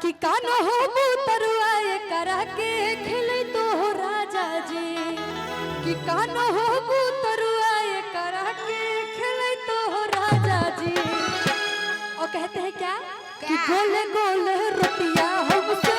कि कानो हो बुतरुआए करा के खेले तो हो राजा जी कि कानो हो बुतरुआए करा के खेले तो हो राजा जी। और कहते हैं क्या कि गोले गोले रोटियां हमसे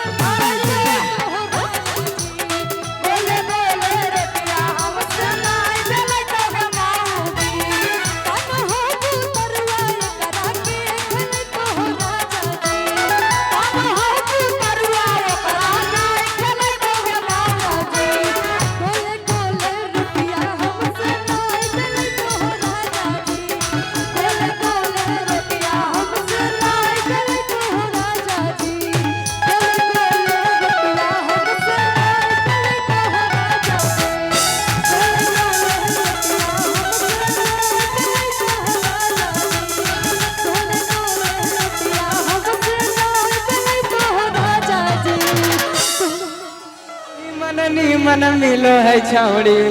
मन मिलो है छौड़ी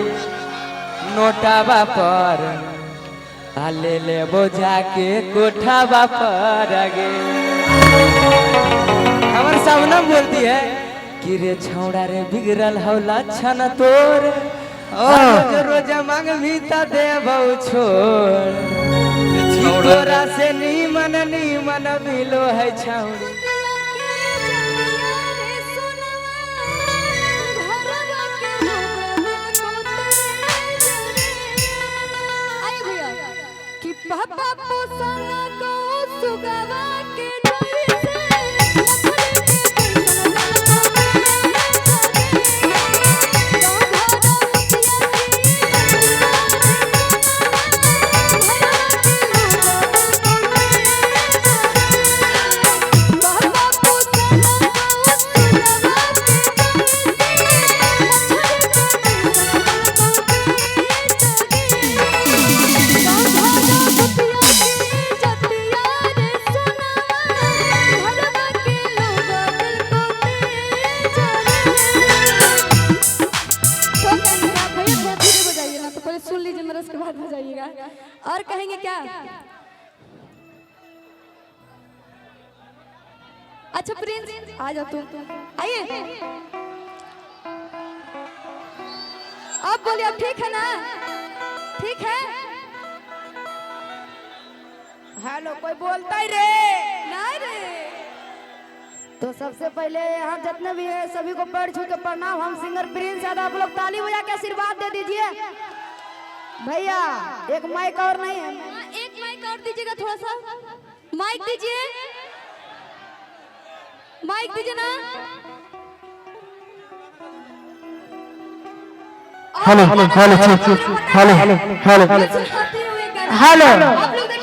नोटावा पर ले ले बोझा के कोठावा पर गे हमर सामने बोलती है कि रे छौड़ा रे बिगड़ल हौला छन तोर रोज रोज मांग भी त देबौ छोड़ तोरा से नीमन मिलो है छौड़ी। पापा पोसला को सुगवा के सुन लीजिए मेरा, उसके बाद हो जाइएगा। और कहेंगे क्या? अच्छा प्रिंस आ जाओ तुम, आइए। आप बोलिए, अब ठीक है ना? ठीक है। हेलो, कोई बोलता ही रे? नहीं रे। तो सबसे पहले यहाँ जितने भी है सभी को पैर छू के प्रणाम। हम सिंगर प्रिंस यादव, आप लोग ताली बजा के आशीर्वाद दे दीजिए। भैया एक माइक और नहीं है? एक माइक और दीजिएगा, थोड़ा सा माइक दीजिए, माइक दीजिए ना। Hello hello hello hello hello hello hello. आप लोग